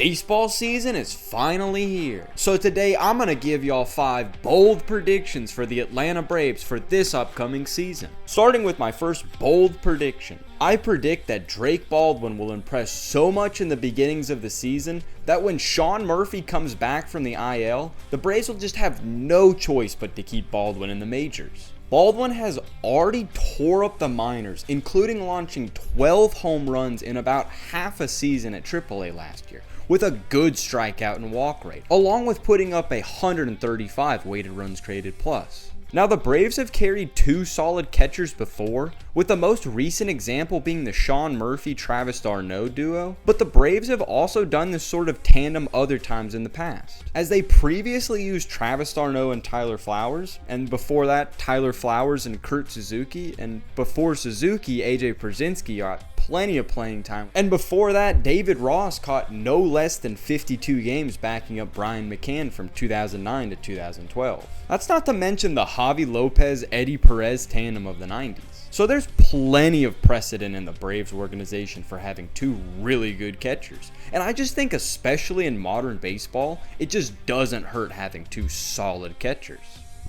Baseball season is finally here. So today I'm going to give y'all 5 bold predictions for the Atlanta Braves for this upcoming season. Starting with my first bold prediction. I predict that Drake Baldwin will impress so much in the beginnings of the season that when Sean Murphy comes back from the IL, the Braves will just have no choice but to keep Baldwin in the majors. Baldwin has already tore up the minors, including launching 12 home runs in about half a season at AAA last year, with a good strikeout and walk rate, along with putting up 135 weighted runs created plus. Now, the Braves have carried 2 solid catchers before, with the most recent example being the Sean Murphy-Travis d'Arnaud duo, but the Braves have also done this sort of tandem other times in the past, as they previously used Travis d'Arnaud and Tyler Flowers, and before that, Tyler Flowers and Kurt Suzuki, and before Suzuki, AJ Pierzynski got plenty of playing time, and before that, David Ross caught no less than 52 games backing up Brian McCann from 2009 to 2012. That's not to mention the Javi Lopez-Eddie Perez tandem of the 90s. So there's plenty of precedent in the Braves organization for having 2 really good catchers. And I just think, especially in modern baseball, it just doesn't hurt having 2 solid catchers.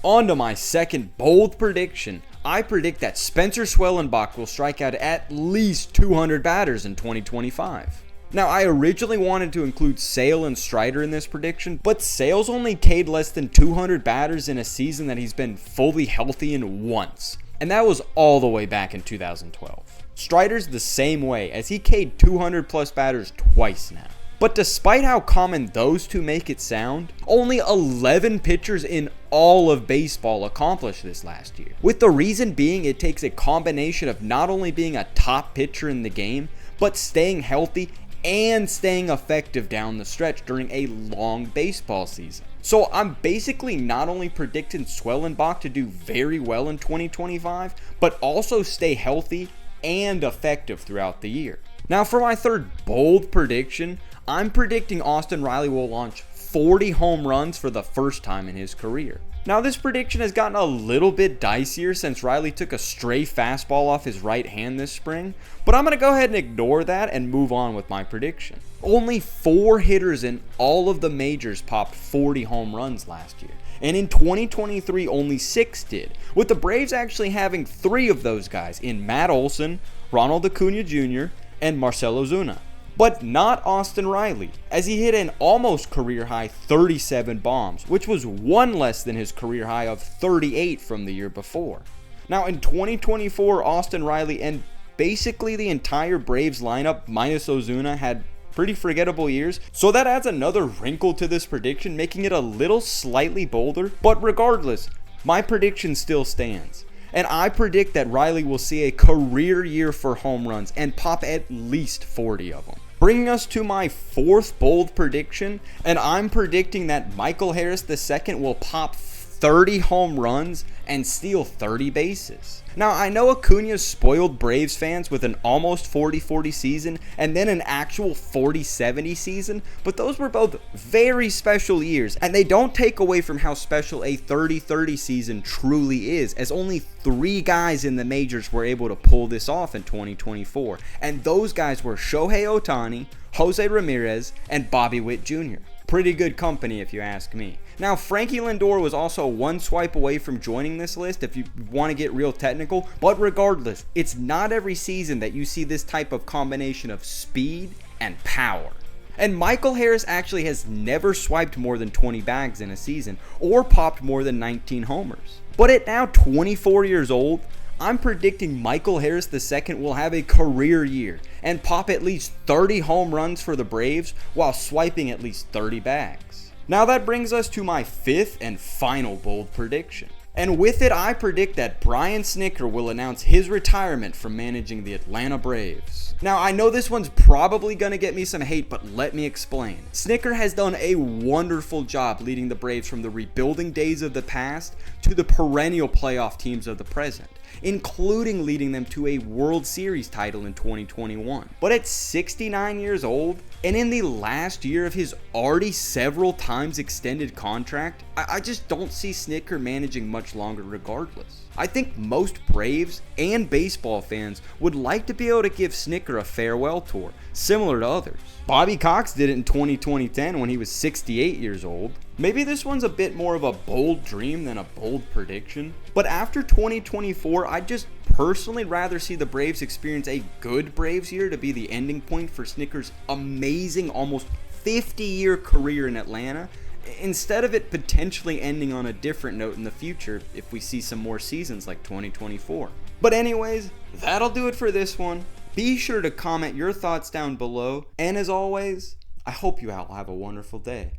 On to my second bold prediction. I predict that Spencer Schwellenbach will strike out at least 200 batters in 2025. Now, I originally wanted to include Sale and Strider in this prediction, but Sale's only K'd less than 200 batters in a season that he's been fully healthy in once, and that was all the way back in 2012. Strider's the same way, as he K'd 200 plus batters twice now. But despite how common those two make it sound, only 11 pitchers in all of baseball accomplished this last year. With the reason being, it takes a combination of not only being a top pitcher in the game, but staying healthy and staying effective down the stretch during a long baseball season. So I'm basically not only predicting Schwellenbach to do very well in 2025, but also stay healthy and effective throughout the year. Now, for my third bold prediction, I'm predicting Austin Riley will launch 40 home runs for the first time in his career. Now, this prediction has gotten a little bit dicier since Riley took a stray fastball off his right hand this spring, but I'm going to go ahead and ignore that and move on with my prediction. Only 4 hitters in all of the majors popped 40 home runs last year, and in 2023 only 6 did, with the Braves actually having 3 of those guys in Matt Olson, Ronald Acuna Jr., and Marcell Ozuna. But not Austin Riley, as he hit an almost career-high 37 bombs, which was 1 less than his career high of 38 from the year before. Now, in 2024, Austin Riley and basically the entire Braves lineup minus Ozuna had pretty forgettable years, so that adds another wrinkle to this prediction, making it a little slightly bolder. But regardless, my prediction still stands. And I predict that Riley will see a career year for home runs and pop at least 40 of them. Bringing us to my 4th bold prediction, and I'm predicting that Michael Harris II will pop 30 home runs and steal 30 bases. Now, I know Acuna's spoiled Braves fans with an almost 40-40 season and then an actual 40-70 season, but those were both very special years, and they don't take away from how special a 30-30 season truly is, as only 3 guys in the majors were able to pull this off in 2024, and those guys were Shohei Ohtani, Jose Ramirez, and Bobby Witt Jr. Pretty good company if you ask me. Now, Frankie Lindor was also 1 swipe away from joining this list if you want to get real technical, but regardless, it's not every season that you see this type of combination of speed and power. And Michael Harris actually has never swiped more than 20 bags in a season or popped more than 19 homers. But at now 24 years old, I'm predicting Michael Harris II will have a career year and pop at least 30 home runs for the Braves while swiping at least 30 bags. Now that brings us to my 5th and final bold prediction. And with it, I predict that Brian Snitker will announce his retirement from managing the Atlanta Braves. Now, I know this one's probably going to get me some hate, but let me explain. Snitker has done a wonderful job leading the Braves from the rebuilding days of the past to the perennial playoff teams of the present, including leading them to a World Series title in 2021. But at 69 years old, and in the last year of his already several times extended contract, I just don't see Snitker managing much longer regardless. I think most Braves and baseball fans would like to be able to give Snitker Snicker a farewell tour, similar to others. Bobby Cox did it in 2010 when he was 68 years old. Maybe this one's a bit more of a bold dream than a bold prediction, but after 2024, I'd just personally rather see the Braves experience a good Braves year to be the ending point for Snicker's amazing, almost 50-year career in Atlanta, instead of it potentially ending on a different note in the future if we see some more seasons like 2024. But anyways, that'll do it for this one. Be sure to comment your thoughts down below, and as always, I hope you all have a wonderful day.